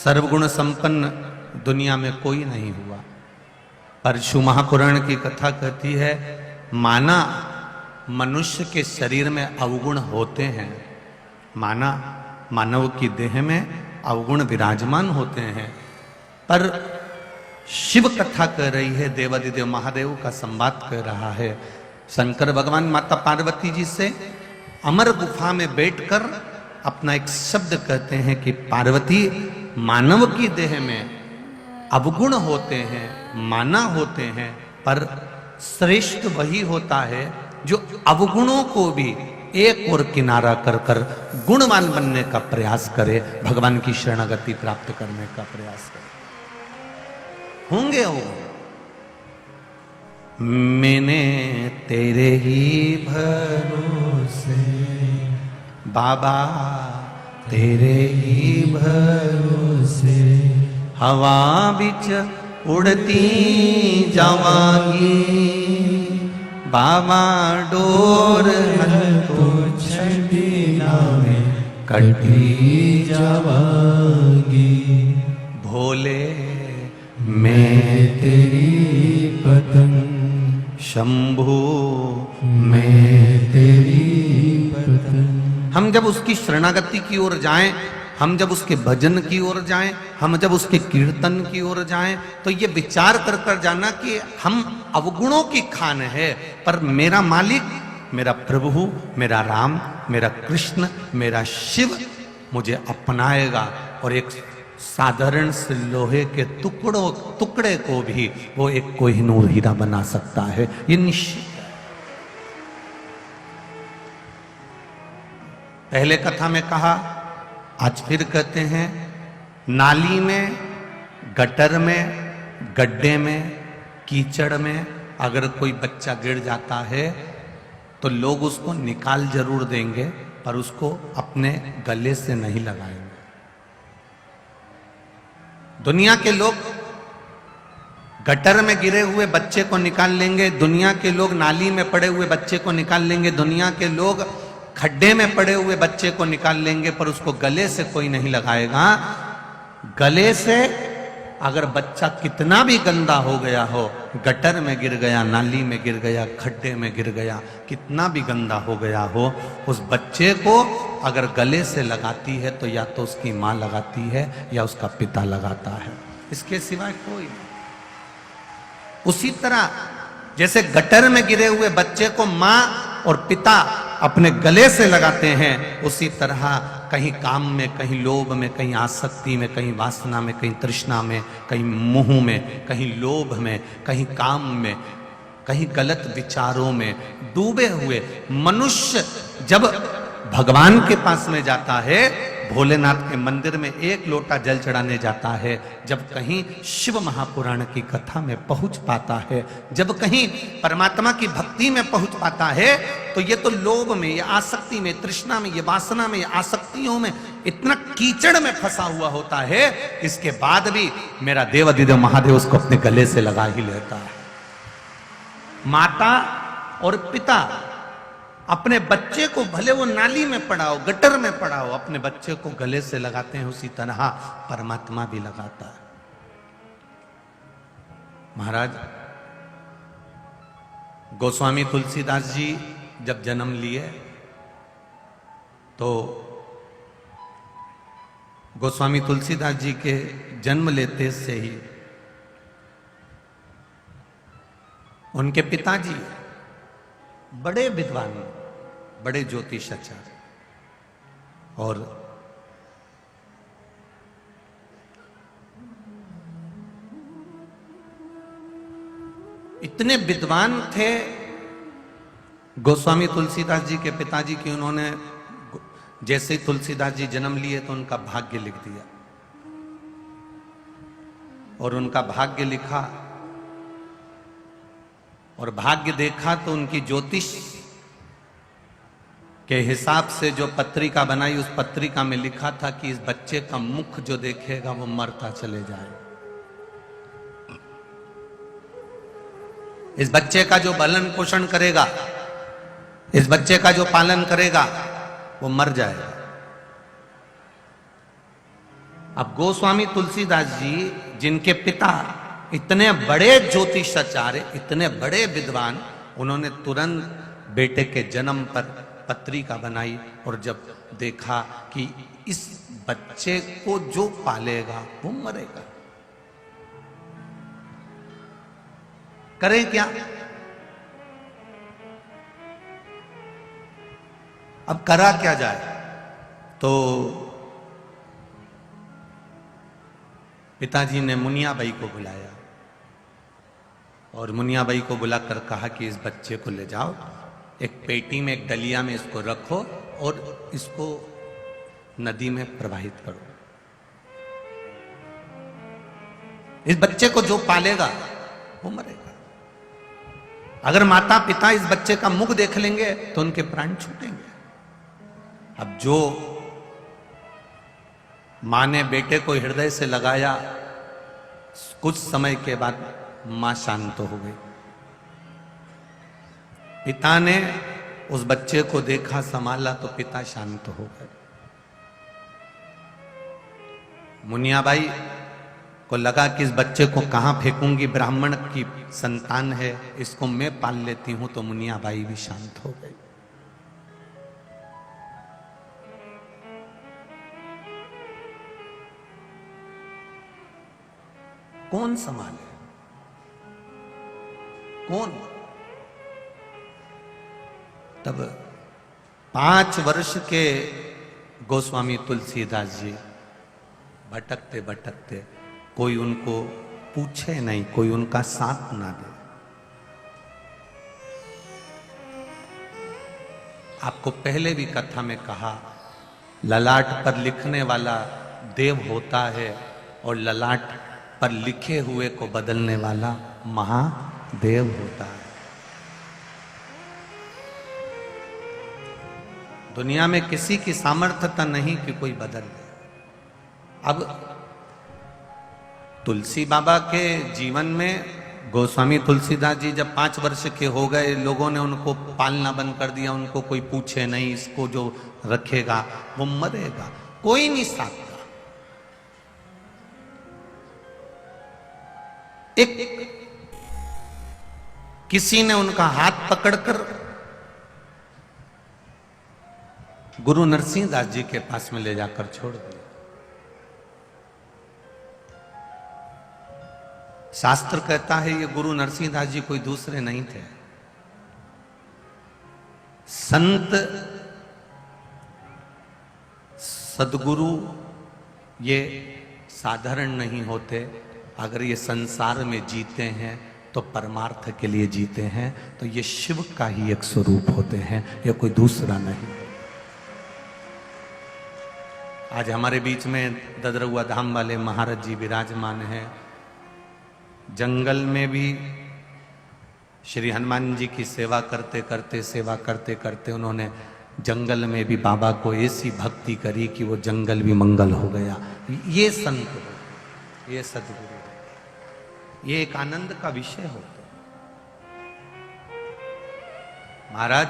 सर्वगुण संपन्न दुनिया में कोई नहीं हुआ। परशु महापुराण की कथा कहती है, माना मनुष्य के शरीर में अवगुण होते हैं, माना मानव की देह में अवगुण विराजमान होते हैं, पर शिव कथा कह रही है, देवादिदेव महादेव का संवाद कह रहा है। शंकर भगवान माता पार्वती जी से अमर गुफा में बैठकर अपना एक शब्द कहते हैं कि पार्वती, मानव की देह में अवगुण होते हैं, माना होते हैं, पर श्रेष्ठ वही होता है जो अवगुणों को भी एक और किनारा कर कर गुणवान बनने का प्रयास करे, भगवान की शरणागति प्राप्त करने का प्रयास करे। होंगे वो मैंने तेरे ही भरोसे बाबा, तेरे ही भरोसे हवा बिच उड़ती जावांगी, बाबा डोर तो छबिना में कटी जावांगी। भोले मैं तेरी पतंग, शंभू मैं तेरी पतंग। हम जब उसकी शरणागति की ओर जाएं, हम जब उसके भजन की ओर जाएं, हम जब उसके कीर्तन की ओर जाएं, तो ये विचार कर कर जाना कि हम अवगुणों की खान है, पर मेरा मालिक, मेरा प्रभु, मेरा राम, मेरा कृष्ण, मेरा शिव मुझे अपनाएगा और एक साधारण से लोहे के टुकड़े को भी वो एक कोहिनूर हीरा बना सकता है, ये निश्चित। पहले कथा में कहा, आज फिर कहते हैं, नाली में, गटर में, गड्ढे में, कीचड़ में अगर कोई बच्चा गिर जाता है तो लोग उसको निकाल जरूर देंगे, पर उसको अपने गले से नहीं लगाएंगे। दुनिया के लोग गटर में गिरे हुए बच्चे को निकाल लेंगे, दुनिया के लोग नाली में पड़े हुए बच्चे को निकाल लेंगे, दुनिया के लोग खड्डे में पड़े हुए बच्चे को निकाल लेंगे, पर उसको गले से कोई नहीं लगाएगा। गले से अगर बच्चा कितना भी गंदा हो गया हो, गटर में गिर गया, नाली में गिर गया, खड्डे में गिर गया, कितना भी गंदा हो गया हो, उस बच्चे को अगर गले से लगाती है तो या तो उसकी माँ लगाती है या उसका पिता लगाता है, इसके सिवाय कोई नहीं। उसी तरह जैसे गटर में गिरे हुए बच्चे को माँ और पिता अपने गले से लगाते हैं, उसी तरह कहीं काम में, कहीं लोभ में, कहीं आसक्ति में, कहीं वासना में, कहीं तृष्णा में, कहीं मोह में, कहीं लोभ में, कहीं काम में, कहीं गलत विचारों में डूबे हुए मनुष्य जब भगवान के पास में जाता है, भोलेनाथ के मंदिर में एक लोटा जल चढ़ाने जाता है, जब कहीं शिव महापुराण की कथा में पहुंच पाता है, जब कहीं परमात्मा की भक्ति में पहुंच पाता है, तो ये तो लोभ में, ये आसक्ति में, तृष्णा में, ये वासना में, ये आसक्तियों में इतना कीचड़ में फंसा हुआ होता है, इसके बाद भी मेरा देवादिदेव महादेव उसको अपने गले से लगा ही लेता है। माता और पिता अपने बच्चे को, भले वो नाली में पड़ा हो, गटर में पड़ा हो, अपने बच्चे को गले से लगाते हैं, उसी तरह परमात्मा भी लगाता है। महाराज गोस्वामी तुलसीदास जी जब जन्म लिए तो गोस्वामी तुलसीदास जी के जन्म लेते से ही उनके पिताजी बड़े विद्वान, बड़े ज्योतिषाचार्य, और इतने विद्वान थे गोस्वामी तुलसीदास जी के पिताजी की, उन्होंने जैसे ही तुलसीदास जी जन्म लिए तो उनका भाग्य लिख दिया, और उनका भाग्य लिखा और भाग्य देखा तो उनकी ज्योतिष के हिसाब से जो पत्रिका बनाई, उस पत्रिका में लिखा था कि इस बच्चे का मुख जो देखेगा वो मरता चले जाए, इस बच्चे का जो पालन पोषण करेगा, इस बच्चे का जो पालन करेगा वो मर जाएगा। अब गोस्वामी तुलसीदास जी जिनके पिता इतने बड़े ज्योतिषाचार्य, इतने बड़े विद्वान, उन्होंने तुरंत बेटे के जन्म पर पत्रिका बनाई और जब देखा कि इस बच्चे को जो पालेगा वो मरेगा, करें क्या? अब करा क्या जाए? तो पिताजी ने मुनियाबाई को बुलाया और मुनियाबाई को बुलाकर कहा कि इस बच्चे को ले जाओ, एक पेटी में, एक डलिया में इसको रखो और इसको नदी में प्रवाहित करो। इस बच्चे को जो पालेगा वो मरेगा। अगर माता पिता इस बच्चे का मुख देख लेंगे तो उनके प्राण छूटेंगे। अब जो मां ने बेटे को हृदय से लगाया, कुछ समय के बाद मां शांत हो गई। पिता ने उस बच्चे को देखा, संभाला तो पिता शांत हो गए। मुनियाबाई को लगा कि इस बच्चे को कहां फेंकूंगी, ब्राह्मण की संतान है, इसको मैं पाल लेती हूं, तो मुनियाबाई भी शांत हो गई। कौन संभाले? कौन? तब 5 वर्ष के गोस्वामी तुलसीदास जी भटकते भटकते, कोई उनको पूछे नहीं, कोई उनका साथ ना दे। आपको पहले भी कथा में कहा, ललाट पर लिखने वाला देव होता है और ललाट पर लिखे हुए को बदलने वाला महादेव होता है। दुनिया में किसी की सामर्थ्यता नहीं कि कोई बदल दे। अब तुलसी बाबा के जीवन में गोस्वामी तुलसीदास जी जब 5 वर्ष के हो गए, लोगों ने उनको पालना बंद कर दिया, उनको कोई पूछे नहीं, इसको जो रखेगा वो मरेगा, कोई नहीं साथ। एक किसी ने उनका हाथ पकड़कर गुरु नरसिंह दास जी के पास में ले जाकर छोड़ दिया। शास्त्र कहता है ये गुरु नरसिंह दास जी कोई दूसरे नहीं थे। संत सदगुरु ये साधारण नहीं होते। अगर ये संसार में जीते हैं तो परमार्थ के लिए जीते हैं, तो ये शिव का ही एक स्वरूप होते हैं, ये कोई दूसरा नहीं। आज हमारे बीच में ददरुआ धाम वाले महाराज जी विराजमान हैं। जंगल में भी श्री हनुमान जी की सेवा करते करते उन्होंने जंगल में भी बाबा को ऐसी भक्ति करी कि वो जंगल भी मंगल हो गया। ये संत हो, ये सदगुरु, ये एक आनंद का विषय होता है। महाराज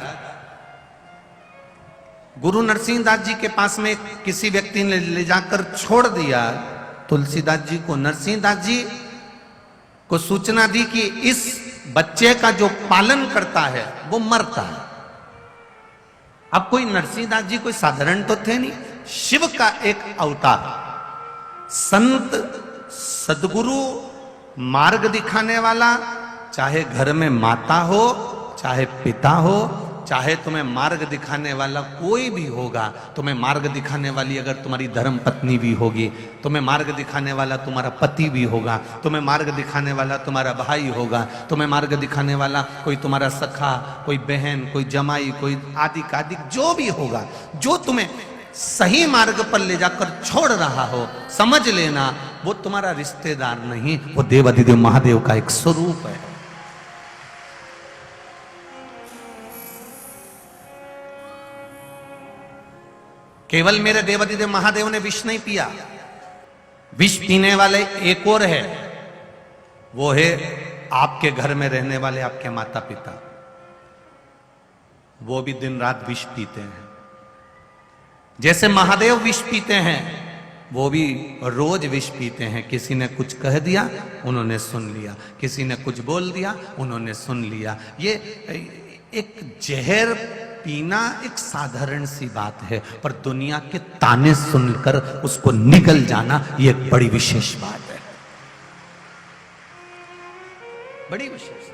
गुरु नरसिंह दास जी के पास में किसी व्यक्ति ने ले जाकर छोड़ दिया तुलसीदास जी को। नरसिंह दास जी को सूचना दी कि इस बच्चे का जो पालन करता है वो मरता है। अब कोई नरसिंह दास जी कोई साधारण तो थे नहीं, शिव का एक अवतार, संत सदगुरु, मार्ग दिखाने वाला। चाहे घर में माता हो, चाहे पिता हो, चाहे तुम्हें मार्ग दिखाने वाला कोई भी होगा, तुम्हें मार्ग दिखाने वाली अगर तुम्हारी धर्म पत्नी भी होगी, तुम्हें मार्ग दिखाने वाला तुम्हारा पति भी होगा, तुम्हें मार्ग दिखाने वाला तुम्हारा भाई होगा, तुम्हें मार्ग दिखाने वाला कोई तुम्हारा सखा, कोई बहन, कोई जमाई, कोई आदि कादिक जो भी होगा, जो तुम्हें सही मार्ग पर ले जाकर छोड़ रहा हो, समझ लेना वो तुम्हारा रिश्तेदार नहीं, वो देवाधिदेव महादेव का एक स्वरूप है। केवल मेरे देवाधिदेव महादेव ने विष नहीं पिया, विष पीने वाले एक और है, वो है आपके घर में रहने वाले आपके माता पिता। वो भी दिन रात विष पीते हैं। जैसे महादेव विष पीते हैं, वो भी रोज विष पीते हैं। किसी ने कुछ कह दिया, उन्होंने सुन लिया, किसी ने कुछ बोल दिया, उन्होंने सुन लिया। ये एक जहर पीना एक साधारण सी बात है, पर दुनिया के ताने सुनकर उसको निगल जाना ये एक बड़ी विशेष बात है, बड़ी विशेष।